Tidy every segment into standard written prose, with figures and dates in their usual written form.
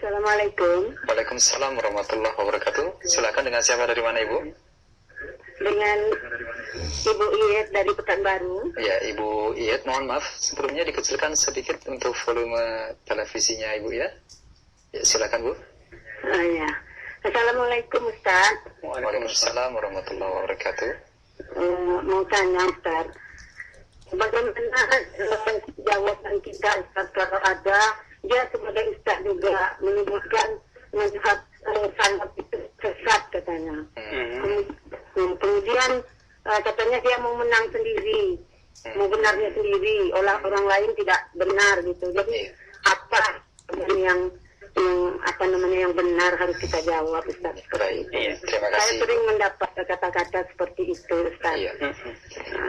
Assalamualaikum. Waalaikumsalam warahmatullahi wabarakatuh. Silakan, dengan siapa, dari mana Ibu? Dengan Ibu Iyet dari Pekanbaru. Ya, Ibu Iyet, mohon maaf sebelumnya dikecilkan sedikit untuk volume televisinya Ibu ya. Ya, silakan Bu. Ya. Assalamualaikum Ustaz. Waalaikumsalam warahmatullahi wabarakatuh. Mau tanya Ustaz, bagaimana jawaban kita Ustaz kalau ada dia sebagai Ustaz juga menyebutkan nasihat salaf itu sesat katanya. Kemudian katanya dia mau menang sendiri, mau benarnya sendiri, orang lain tidak benar gitu. Jadi apa yang yang benar harus kita jawab Ustaz? Baik, terima kasih. Saya sering mendapat kata-kata seperti itu Ustaz.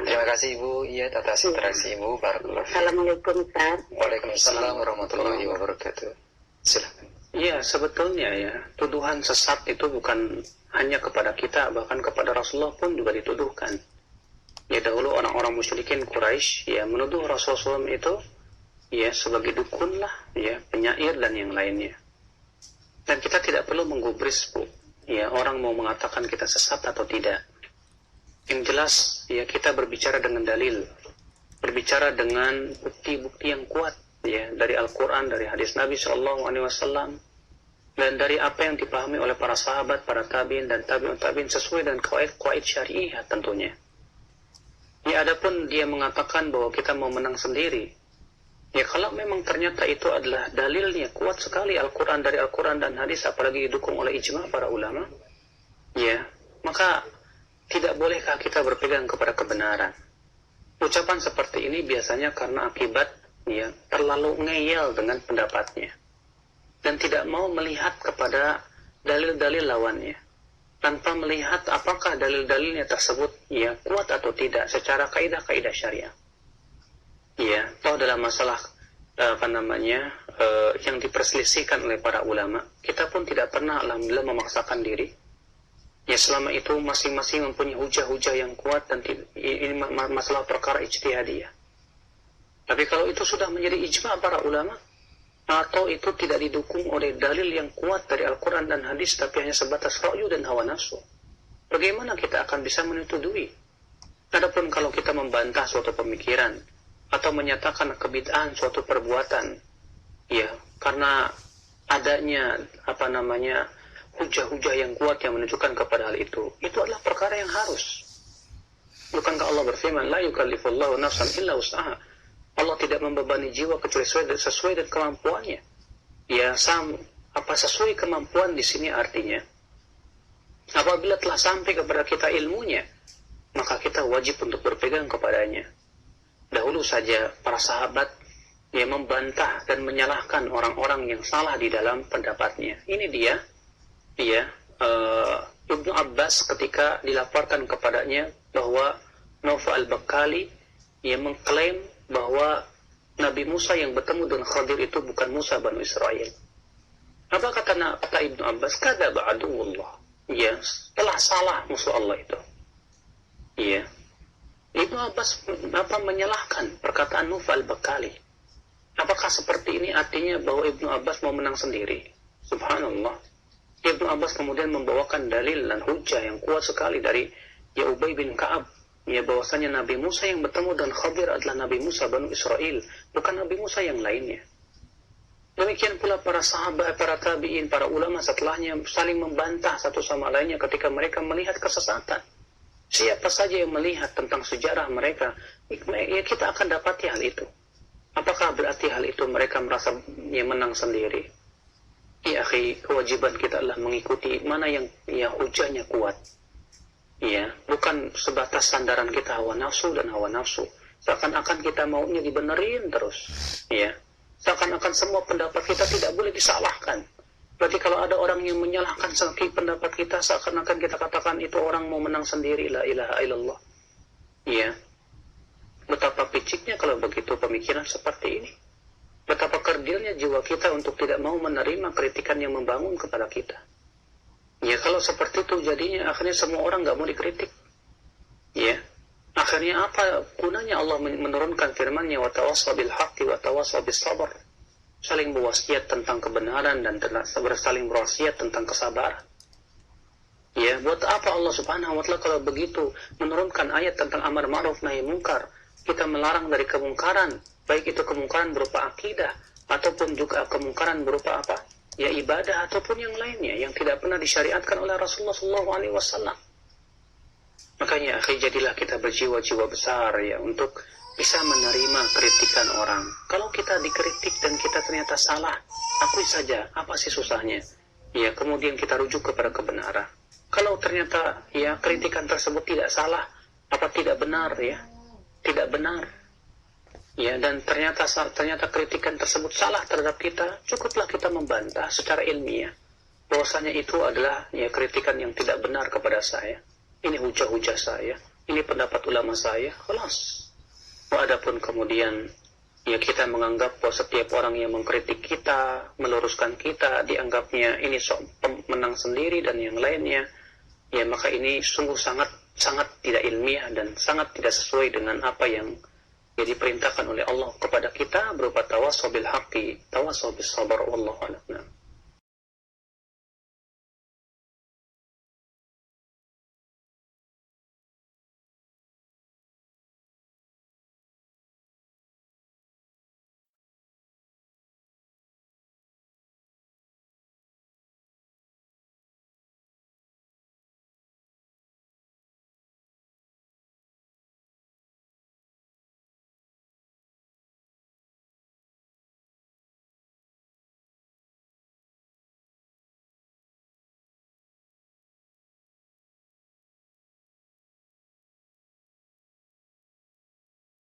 Terima kasih Ibu Iyet atas interaksi Ibu. Barakallahu fiik. Assalamualaikum Ustaz. Waalaikumsalam warahmatullahi wabarakatuh. Silakan. Iya, sebetulnya ya, tuduhan sesat itu bukan hanya kepada kita, bahkan kepada Rasulullah pun juga dituduhkan. Ya, dahulu orang-orang musyrikin Quraisy ya menuduh Rasulullah SAW itu ya sebagai dukun lah, ya, penyair dan yang lainnya. Dan kita tidak perlu menggubris, Bu. Ya, orang mau mengatakan kita sesat atau tidak. Yang jelas, ya, kita berbicara dengan dalil, berbicara dengan bukti-bukti yang kuat, ya, dari Al-Quran, dari hadis Nabi SAW, dan dari apa yang dipahami oleh para sahabat, para tabiin dan tabi'un tabi'in sesuai dengan qawaid syariah tentunya. Ya, adapun dia mengatakan bahwa kita mau menang sendiri, ya, kalau memang ternyata itu adalah dalilnya kuat sekali Al-Quran, dari Al-Quran dan hadis, apalagi didukung oleh ijma' para ulama, ya, maka tidak bolehkah kita berpegang kepada kebenaran. Ucapan seperti ini biasanya karena akibat ya terlalu ngeyel dengan pendapatnya dan tidak mau melihat kepada dalil-dalil lawannya, tanpa melihat apakah dalil-dalilnya tersebut ya kuat atau tidak secara kaidah-kaidah syariah. Ya, toh dalam masalah yang diperselisihkan oleh para ulama, kita pun tidak pernah alhamdulillah memaksakan diri. Ya, selama itu masing-masing mempunyai hujah-hujah yang kuat dan ini masalah perkara ijtihadiyah. Tapi kalau itu sudah menjadi ijma' para ulama, atau itu tidak didukung oleh dalil yang kuat dari Al-Quran dan hadis, tapi hanya sebatas ra'yu dan hawa nafsu, bagaimana kita akan bisa menyetujui? Adapun kalau kita membantah suatu pemikiran atau menyatakan kebid'ahan suatu perbuatan, ya, karena adanya hujah-hujah yang kuat yang menunjukkan kepada hal itu adalah perkara yang harus. Bukankah Allah berfirman, la yukallifullahu nafsan illa wus'aha. Allah tidak membebani jiwa kecuali sesuai dengan kemampuannya. Ya, sesuai kemampuan di sini artinya apabila telah sampai kepada kita ilmunya, maka kita wajib untuk berpegang kepadanya. Dahulu saja para sahabat yang membantah dan menyalahkan orang-orang yang salah di dalam pendapatnya. Ini dia, Ibnu Abbas ketika dilaporkan kepadanya bahwa Naufal al-Bakali yang mengklaim bahwa Nabi Musa yang bertemu dengan Khadir itu bukan Musa Bani Israel. Apa kata Ibnu Abbas? Kadzaba aduwwullah. Ya, telah salah musuh Allah itu. Ya. Ibnu Abbas menyalahkan perkataan Naufal al-Bakali. Apakah seperti ini artinya bahwa Ibnu Abbas mau menang sendiri? Subhanallah. Ibnu Abbas kemudian membawakan dalil dan hujah yang kuat sekali dari Ubay bin Ka'ab, ya, bahwasanya Nabi Musa yang bertemu dengan Khadir adalah Nabi Musa Bani Israel, bukan Nabi Musa yang lainnya. Demikian pula para sahabat, para tabi'in, para ulama setelahnya saling membantah satu sama lainnya ketika mereka melihat kesesatan. Siapa saja yang melihat tentang sejarah mereka, ya, kita akan dapati hal itu. Apakah berarti hal itu mereka merasa menang sendiri? Ya, akhi, kewajiban kita adalah mengikuti mana yang hujahnya kuat. Ya, bukan sebatas sandaran kita hawa nafsu dan hawa nafsu. Seakan-akan kita maunya dibenerin terus. Ya, seakan-akan semua pendapat kita tidak boleh disalahkan. Berarti kalau ada orang yang menyalahkan pendapat kita, seakan-akan kita katakan itu orang mau menang sendiri. La ilaha illallah. Ya, betapa piciknya kalau begitu pemikiran seperti ini. Betapa kerdilnya jiwa kita untuk tidak mau menerima kritikan yang membangun kepada kita. Ya, kalau seperti itu jadinya akhirnya semua orang nggak mau dikritik. Ya, akhirnya apa gunanya Allah menurunkan firman-Nya wa tawassaw bil haqqi wa tawassaw bis sabr? saling berwasiat tentang kebenaran dan saling berwasiat tentang kesabaran. Ya, buat apa Allah Subhanahu wa Ta'ala kalau begitu menurunkan ayat tentang amar ma'ruf nahi mungkar? Kita melarang dari kemungkaran, baik itu kemungkaran berupa akidah ataupun juga kemungkaran berupa apa? Ya, ibadah ataupun yang lainnya yang tidak pernah disyariatkan oleh Rasulullah SAW. Makanya, akhi, jadilah kita berjiwa-jiwa besar ya untuk bisa menerima kritikan orang. Kalau kita dikritik dan kita ternyata salah, akui saja, apa sih susahnya? Ya, kemudian kita rujuk kepada kebenaran. Kalau ternyata ya kritikan tersebut tidak salah, apa tidak benar ya? Tidak benar. Ya, dan ternyata kritikan tersebut salah terhadap kita, cukuplah kita membantah secara ilmiah bahwasanya itu adalah ya kritikan yang tidak benar kepada saya. Ini hujah-hujah saya, ini pendapat ulama saya, kelas. Adapun kemudian ya kita menganggap bahwa setiap orang yang mengkritik kita, meluruskan kita, dianggapnya ini menang sendiri dan yang lainnya, ya maka ini sungguh sangat tidak ilmiah dan sangat tidak sesuai dengan apa yang diperintahkan oleh Allah kepada kita berupa tawasau bil haqqi, tawasau bis sabar, wallahu a'lam.